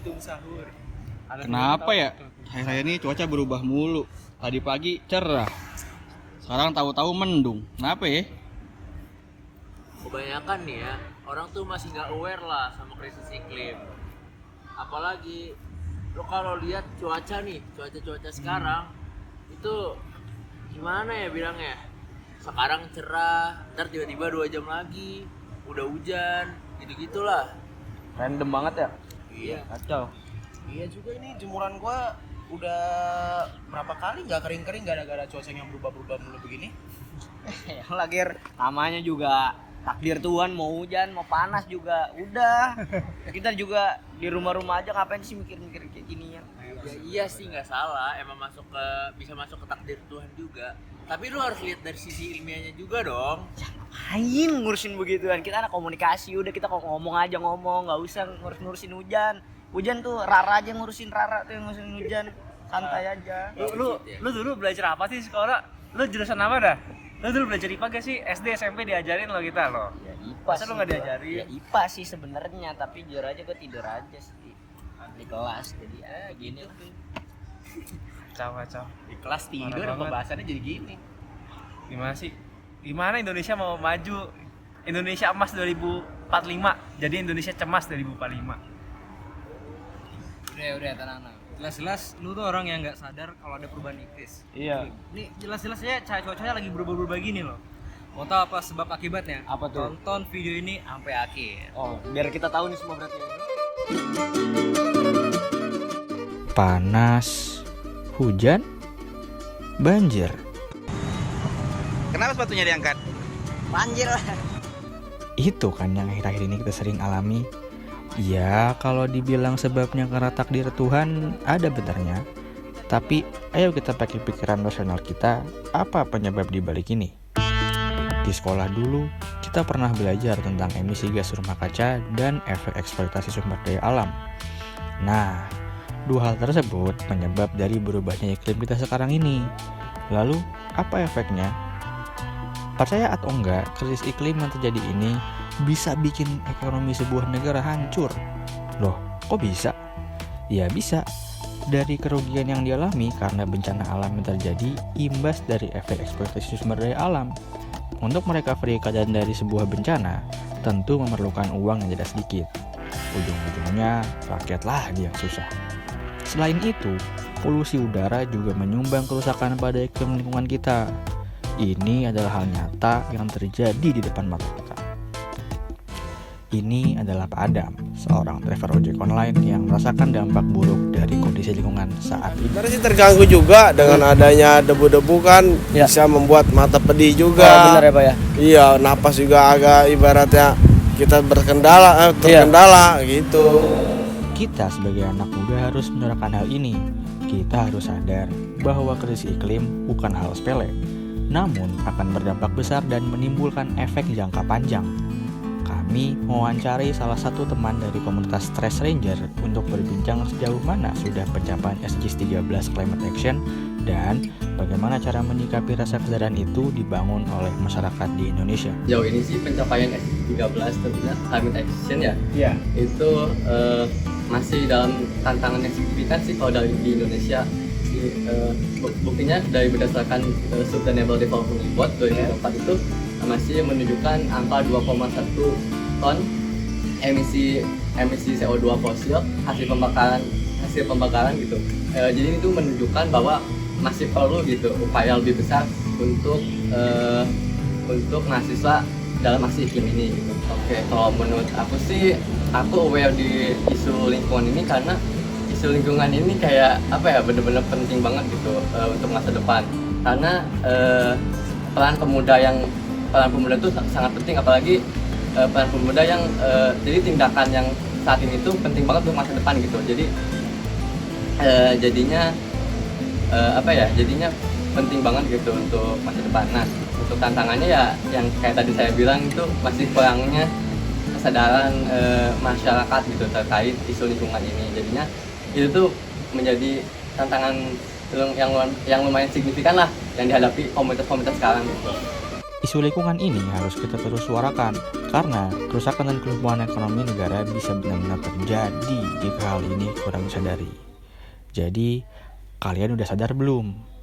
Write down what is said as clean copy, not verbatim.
tung sahur. Kenapa ya? Hari-hari ini cuaca berubah mulu. Tadi pagi cerah, sekarang tahu-tahu mendung. Kenapa ya? Kebanyakan nih ya, orang tuh masih nggak aware lah sama krisis iklim. Apalagi lo kalau lihat cuaca nih, cuaca sekarang itu gimana ya bilangnya? Sekarang cerah, ntar tiba-tiba 2 jam lagi udah hujan, gitu-gitulah. Random banget ya? Iya. Kacau. Iya juga ini jemuran gua udah berapa kali nggak kering-kering gara-gara cuaca yang berubah-berubah mulu begini. Lagi namanya juga takdir Tuhan, mau hujan mau panas juga udah. Kita juga di rumah-rumah aja ngapain sih mikir-mikir kayak gini ya? Ya iya sih nggak salah, emang bisa masuk ke takdir Tuhan juga. Tapi lu harus lihat dari sisi ilmiahnya juga dong. Ngapain ngurusin begituan? Kita anak komunikasi, udah kita kok ngomong aja ngomong, nggak usah ngurusin hujan. Hujan tuh Rara aja ngurusin Rara tuh yang ngurusin hujan. Santai aja. Lu dulu belajar apa sih sekolah? Lu jurusan apa dah? Lu dulu belajar IPA gak sih? SD, SMP diajarin lo kita lo. Ya IPA Masa sih. lu nggak diajarin? Ya IPA sih sebenarnya, tapi jujur aja gue tidur aja sih di kelas. Jadi ya gini lah. Kacau. Di kelas tidur Parah banget. pembahasannya jadi gini. Gimana sih? Gimana Indonesia mau maju? Indonesia emas 2045. Jadi Indonesia cemas 2045. Udah tenang. Jelas-jelas lu tuh orang yang nggak sadar kalau ada perubahan iklim. Iya. Ini jelas-jelas ya cuacanya lagi berubah-berubah gini loh. Mau tahu apa sebab akibatnya? Apa tuh? Tonton video ini sampai akhir. Oh, biar kita tahu nih semua berarti. Panas, hujan, banjir. Kenapa sepatunya diangkat? Banjir lah. Itu kan yang akhir-akhir ini kita sering alami. Ya, kalau dibilang sebabnya karena takdir Tuhan, ada benarnya. Tapi, ayo kita pakai pikiran rasional kita, apa penyebab di balik ini? Di sekolah dulu, kita pernah belajar tentang emisi gas rumah kaca dan efek eksploitasi sumber daya alam. Nah, dua hal tersebut penyebab dari berubahnya iklim kita sekarang ini. Lalu, apa efeknya? Percaya atau enggak, krisis iklim yang terjadi ini bisa bikin ekonomi sebuah negara hancur. Loh, kok bisa? Ya bisa. Dari kerugian yang dialami karena bencana alam yang terjadi imbas dari efek eksploitasi sumber daya alam. Untuk merecovery keadaan dari sebuah bencana, tentu memerlukan uang yang tidak sedikit. Ujung-ujungnya, rakyat lagi yang susah. Selain itu, polusi udara juga menyumbang kerusakan pada iklim lingkungan kita. Ini adalah hal nyata yang terjadi di depan mata kita. Ini adalah Pak Adam, seorang driver ojek online yang merasakan dampak buruk dari kondisi lingkungan saat ini. Sebenarnya sih terganggu juga dengan adanya debu-debu kan, bisa membuat mata pedih juga. Benar ya Pak ya? Iya, napas juga agak ibaratnya kita terkendala gitu. Kita sebagai anak muda harus menyuarakan hal ini. Kita harus sadar bahwa krisis iklim bukan hal sepele, namun akan berdampak besar dan menimbulkan efek jangka panjang. Kami mewawancari salah satu teman dari komunitas Stress Ranger untuk berbincang sejauh mana sudah pencapaian SDGs 13 Climate Action dan bagaimana cara menyikapi rasa kesadaran itu dibangun oleh masyarakat di Indonesia. Jauh ini sih pencapaian SDGs 13 tentunya Climate Action ya. Iya. Itu masih dalam tantangan yang signifikan sih kalau dari di Indonesia. Buktinya dari berdasarkan Sustainable Development Report 2004 itu masih menunjukkan angka 2,1 ton emisi CO2 fosil hasil pembakaran gitu. Jadi itu menunjukkan bahwa masih perlu gitu upaya lebih besar untuk mahasiswa dalam aksi iklim ini gitu. Oke, kalau menurut aku sih aku aware di isu lingkungan ini karena isu lingkungan ini kayak apa ya, benar-benar penting banget gitu untuk masa depan. Karena peran pemuda itu sangat penting, apalagi peran pemuda yang jadi tindakan yang saat ini tuh penting banget untuk masa depan gitu. Jadi jadinya penting banget gitu untuk masa depan. Nah, untuk tantangannya ya yang kayak tadi saya bilang itu masih kurangnya kesadaran masyarakat gitu terkait isu lingkungan ini. Jadinya itu tuh menjadi tantangan yang lumayan signifikan lah yang dihadapi komunitas-komunitas sekarang gitu. Isu lingkungan ini harus kita terus suarakan, karena kerusakan dan kelumpuhan ekonomi negara bisa benar-benar terjadi jika hal ini kurang disadari. Jadi, kalian udah sadar belum?